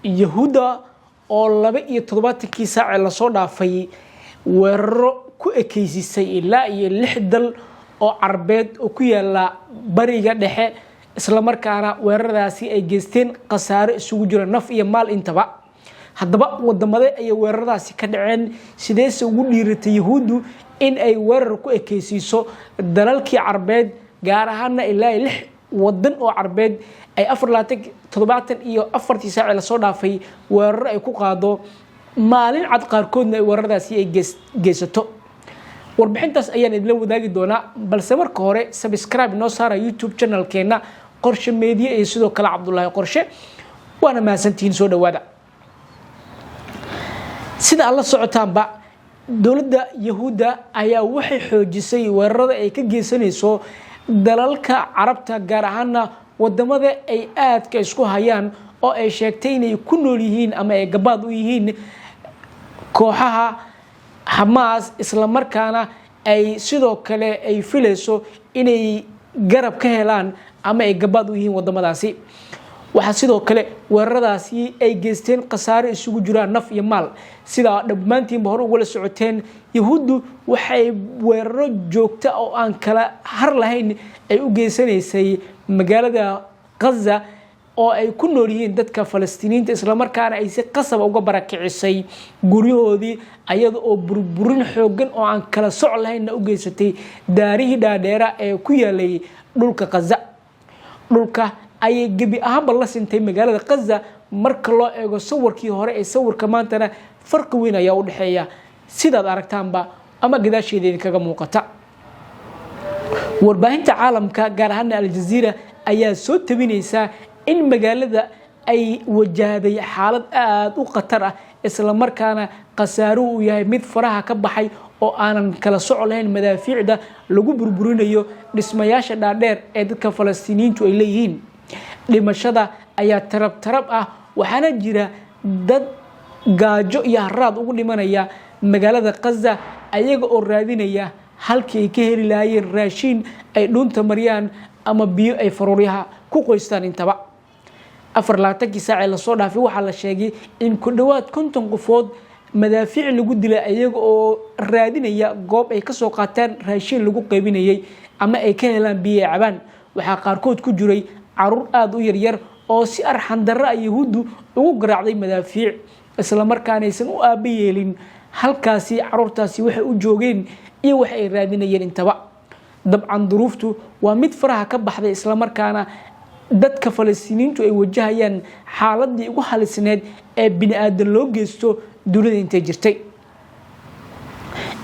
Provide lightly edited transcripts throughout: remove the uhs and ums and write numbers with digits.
yahuuda oo 27 saac la soo dhaafay weeraro ku ekeysisay ilaa iyo 6 dal oo Carbeed oo ku yaala bariga dhexe isla markaana weeraradaasi ay geysteen qasaare isugu jira naf iyo maal intaba haddaba wadamada ay weeraradaasi ka dhaceen sideese ugu dhiiratay yahuudu in ay weerar ku ekeysiiso dalalkii Carbeed gaar ahaan ilaa 6 wadan oo Carbeed ay 74 saac la soo dhaafay weerar ay ku qaado maalin cad qaarkoodna weeraradaasi ay geysato warbixintaas ayaan idin wadaagi doonaa balse marka hore subscribe noo saara YouTube channel-keena qorshe media iyo sidoo kale Cabdullaahi qorshe waana maasantiin soo dhawaada sida alla socotaanba dawladda yahuuda ayaa waxay xoojisay weerarada ay ka geysanayso dalalka Carabta gaar ahaan wadamada ay aadka isku hayaan oo ay sheegtay inay ku nool yihiin ama ay gabaad u yihiin kooxaha Hamas isla markaana ay sidoo kale ay filayso inay garab ka helaan ama ay gabaad u yihiin wadamadaasi waxa sidoo kale weeraradaasi ay geysteen qasaare isugu jira naf iyo maal sida dhammaantiin hore uga socoteen yahuudu waxay weeraro joogto oo aan kala har lahayn ay u geysanaysay magaalada Gaza oo ay ku nool yihiin dadka Falastiiniinta isla markaana ay si qasab uga barakicisay guryahoodii ayada oo burburin xoogan oo aan kala soc lahayn u geysatay daarihii dhaadheera ee ku yaalay dhulka Gaza dhulka ay gabi ahaan la sintay magaalada Gaza marka loo eego sawirkii hore ee sawirka maantana farqi weyn ayaa u dhaxeeya sidaad aragtaanba ama gadaasheedii kaga muuqata warbaahinta caalamka gaar ahaan Al Jazeera ayaa soo tabinaysa in magaalada ay wajahday xaalad aad u khatar ah isla markaana qasaaro uu yahay mid faraha ka baxay oo aanan kala soc lahayn madaafiicda lagu burburinayo dhismayaasha dhaadheer ee dadka Falastiiniintu ay leeyihiin dhimashada ayaa tarab ah waxaana jira dad gaajo iyo haraad ugu dhimanaya magaalada Gaza ayaga oo raadinaya halkii ay ka heli lahaayeen raashin ay dhunta mariyaan ama biyo ay faruuryaha ku qoystaan intaba 24 saac la soo dhaafay waxa la sheegay in ku dhawaad 50 qofood madaafiic lagu dilay ayaga oo raadinaya goob ay ka soo qaataan raashin lagu qaybinayay ama ay ka helaan biyo cabaan waxa qaarkood ku jiray carruur aad u yar oo si arxan darro ay yahuudu ugu garaacday madaafiic isla markaana aysan u aabayeelin halkaasi carruurtaasi waxay u joogeen iyo wax ay raadinayeen intaba dabcan duruuftu waa mid faraha ka baxday isla markaana dadka Falastiiniintu ay wajahayaan xaaladii ugu halisneed ee bini'aadan loo geysto dunida intay jirtay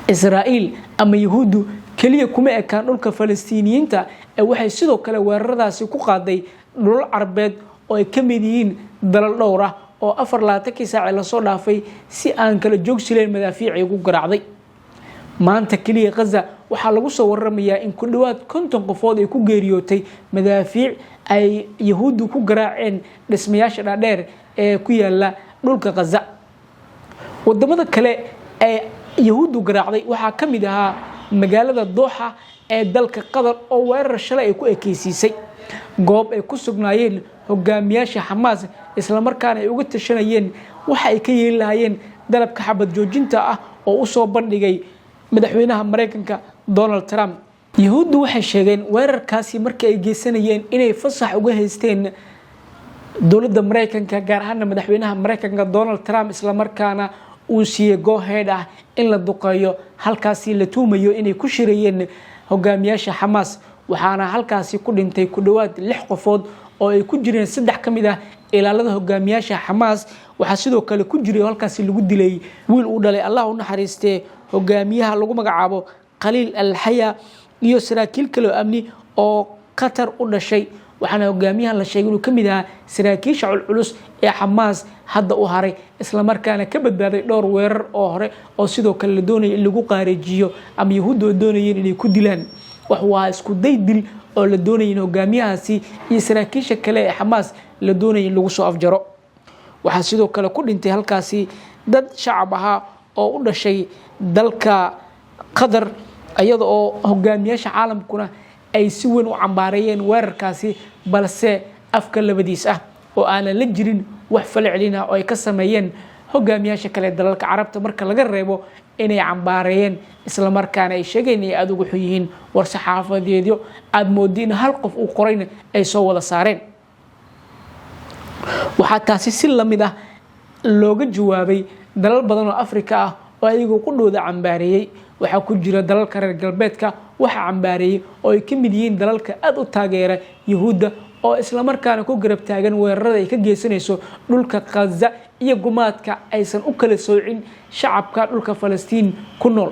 Israa'iil ama yahuudu kaliya kuma ekaan dhulka Falastiiniyiinta ee waxay sidoo kale weeraradaasi ku qaaday dhul Carbeed oo ay ka mid yihiin dalal dhowr ah oo 24 saac la soo dhaafay si aan kala joogsileen madaafiic ay ugu garaacday maanta kaliya Gaza waxa lagu soo waramayaa in ku dhawaad 50 qofood ay ku geeriyootay madaafiic ay yahuudu ku garaaceen dhismayaasha dhaadheer ee ku yaala dhulka Gaza wadamada kale ee yahuudu garaacday waxa kamid ahaa magaalada Dooxa ee dalka Qatar oo weerar shalay ay ku ekeysisay goob ay ku sugnaayeen hogaamiyaasha Hamas isla markaana ay uga tashanayeen waxa ay ka yeeli lahaayeen dalabka xabad joojinta ah oo u soo bandhigay madaxweynaha Mareykanka Donald Trump yahuudu waxay sheegeen weerarkaasi markii ay geysanayeen inay fasax uga haysteen dawladda Mareykanka gaar ahaan madaxweynaha Mareykanka Donald Trump isla markaana uu siiyay go-ahead ah in la duqeeyo halkaasi la tuumayo inay ku shirayeen hogaamiyaasha Hamas waxaana halkaasi ku dhintay ku dhawaad 6 qofood oo ay ku jireen 3 kamid ah ilaalada hogaamiyaasha Hamas waxa sidoo kale ku jiray halkaasi lagu dilay wiil uu dhalay Allah u naxariistay hogaamiyaha lagu magacaabo Khalil al-Haya iyo saraakiil kale amni oo Qatar u dhashay waxaana hogaamiyaha la sheegay inuu kamid ahaa saraakiisha culus ee Hamas hadda u haray isla markaana ka badbaaday dhowr weerar oo hore oo sidoo kale la doonayay in lagu qaareejiyo ama yahuudu doonayeen inay ku dilaan wax waa isku day dil oo la doonayay in hogaamiyahaasi iyo saraakiisha kale ee Hamas la doonayay in lagu soo afjaro waxa sidoo kale ku dhintay halkaasi dad shacab ah oo u dhashay dalka Qatar ayada oo hogaamiyaasha caalamkuna ay si weyn u cambaarayeen weerarkaasi balse afka labadiis ah oo aan la jirin wax falcelina oo ay ka sameeyeen hogaamiyaasha kale dalalka carabta marka laga reebo inay cambaareeyeen isla markaana ay sheegeen inay aad ugu xun yihiin war saxaafadeedyo aad moodiin hal qof uu qorayna ay soo wada saareen waxaa taasi si lamid ah looga jawaabay dalal badan oo Afrika ah oo ayagu ku dhooda cambaareeyay waxaa ku jira dalalka reer galbeedka waxa cambaareeyay oo ay ka mid yihiin dalalka aad u taageera Yahuudda oo isla markaana ku garab taagan weerarada ay ka geysanayso dhulka Gaza iyo gumaadka aysan u kala soocin shacabka dhulka Falastiin ku nool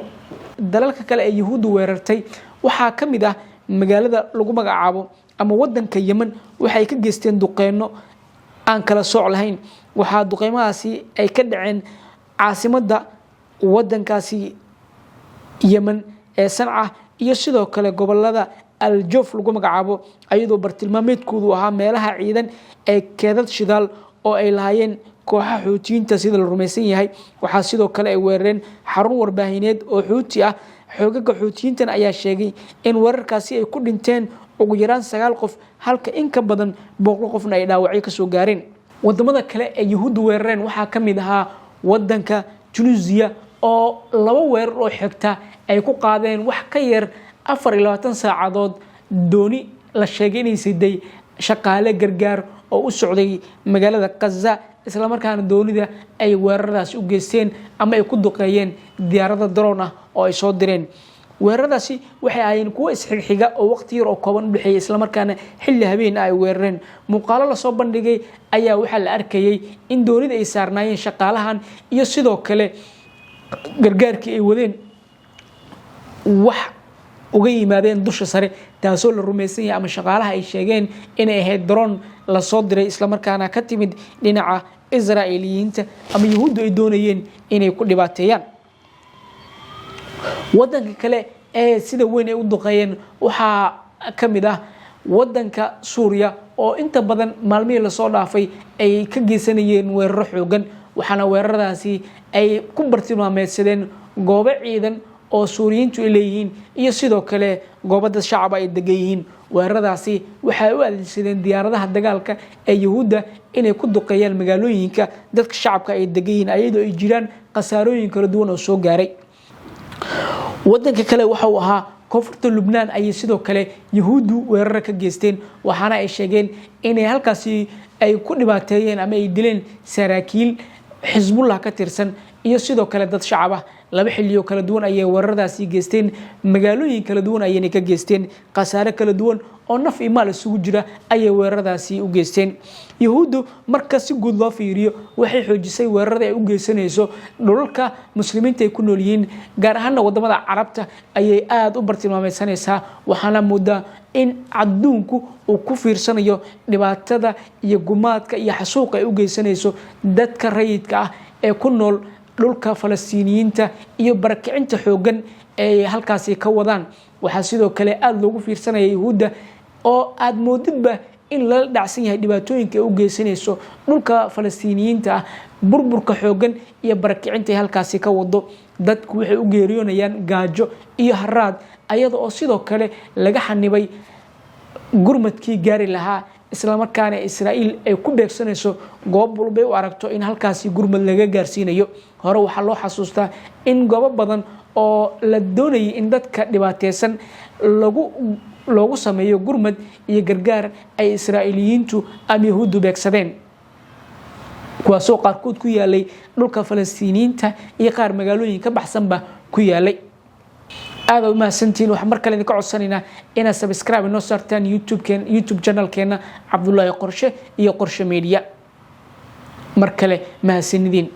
dalalka kale ee Yahuuddu weerartay waxaa ka mid ah magaalada lagu magacaabo ama wadanka Yemen waxay ka geysteen duqeyno aan kala sooc lahayn waxaa duqeymahaasi ay ka dhaceen caasimadda wadankaasi Yemen ee Sanca iyo sidoo kale gobolada Al-Juf lagu magacaabo ayadoo bartilmaameedkoodu ahaa meelaha ciidan ee keedad shidaal oo ay lahaayeen kooxaha Xuutiyiinta sida la rumaysan yahay waxaa sidoo kale ay weerareen xarun warbaahineed oo Xuuti ah xogaga Xuutiyiintan ayaa sheegay in weerarkaasi ay ku dhinteen ugu yaraan 9 qof halka in ka badan 100 qofna ay dhaawacyo ka soo gaareen wadamada kale ee Yahuuddu weerareen waxaa ka mid ahaa wadanka Tunisia oo 2 weerar oo xigta ay ku qaadeen wax ka yar 24 saacadood dooni la sheegay inay siday shaqaale gargaar oo u socday magaalada Gaza isla markaana doonida ay weeraradaas u geysteen ama ay ku duqeeyeen diyaarada drone ah oo ay soo direen weeraradaasi waxay ahaayeen kuwa isxigxiga oo waqti yar oo kooban u dhaxeeyay isla markaana xilli habeen ay weerareen muuqaalo la soo bandhigay ayaa waxa la arkayay in doonida ay saarnaayeen shaqaalahan iyo sidoo kale gargaarkii ay wadeen wax uga yimaadeen dusha sare taasoo la rumaysan yahay ama shaqaalaha ay sheegeen inay ahayd drone la soo diray isla markaana ka timid dhinaca Israa'iiliyiinta ama Yahuuddu ay doonayeen inay ku dhibaateeyaan wadanka kale ee sida weyn ay u duqeeyeen waxaa ka mid ah wadanka Suuriya oo inta badan maalmihii la soo dhaafay ay ka geysanayeen weeraro xoogan waxaana weeraradaasi ay ku bartilmaameedsadeen goobo ciidan oo Suuriyiintu ay leeyihiin iyo sidoo kale goobada shacab ay degan yihiin weeraradaasi waxay u adeegsadeen diyaaradaha dagaalka ee Yahuudda inay ku duqeeyaan magaalooyinka dadka shacabka ay degan yihiin ayadoo ay jiraan qasaarooyin kala duwan oo soo gaaray wadanka kale waxa uu ahaa koonfurta Lubnaan ay sidoo kale Yahuuddu weerar ka geysteen waxaana ay sheegeen inay halkaasi ay ku dhibaateeyeen ama ay dileen saraakiil Xisbullah ka tirsan iyo sidoo kale dad shacab ah 2 xilliyo kala duwan ayay weeraradaasi geysteen magaalooyin kala duwan ayay ka geysteen qasaare kala duwan oo naf iyo maal isugu jira ayay weeraradaasi u geysteen Yahuuddu marka si guud loo fiiriyo waxay xoojisay weerarada ay u geysanayso dhulalka muslimiinta ay ku nool yihiin gaar ahaan wadamada Carabta ayay aad u bartilmaameedsanaysaa waxaana muddo in adduunku uu ku fiirsanayo dhibaatada iyo gumaadka iyo xasuuqa ay u geysanayso dadka rayidka ah ee ku nool dhulka Falastiiniyiinta iyo barakicinta xoogan ee halkaasi ka wadaan waxa sidoo kale aad loogu fiirsanayay Yahuudda oo aad moodidba in la dhacsan yahay dhibaatooyinka ay u geysanayso dhulka Falastiiniyiinta burburka xoogan iyo barakicinta halkaasi ka wado dadku waxay u geeriyoonayaan gaajo iyo haraad ayada oo sidoo kale laga xanibay gurmadkii gaari lahaa isla markaana Israa'iil ay ku beegsanayso goob walba u aragto in halkaasi gurmad laga gaarsiinayo hore waxa loo xasuustaa in goobo badan oo la doonayay in dadka dhibaateysan loogu sameeyo gurmad iyo gargaar ay Israa'iiliyiintu ama Yahuuddu beegsadeen kuwaasoo qaarkood ku yaalay dhulka Falastiiniyiinta iyo qaar magaalooyin ka baxsanba ku yaalay aad ma santiin wax mar kale idin ka codsanayna ina subscribe noo saartaan YouTube channel-keena Cabdullaahi Qorshe iyo Qorshe Media mar kale ma sanidin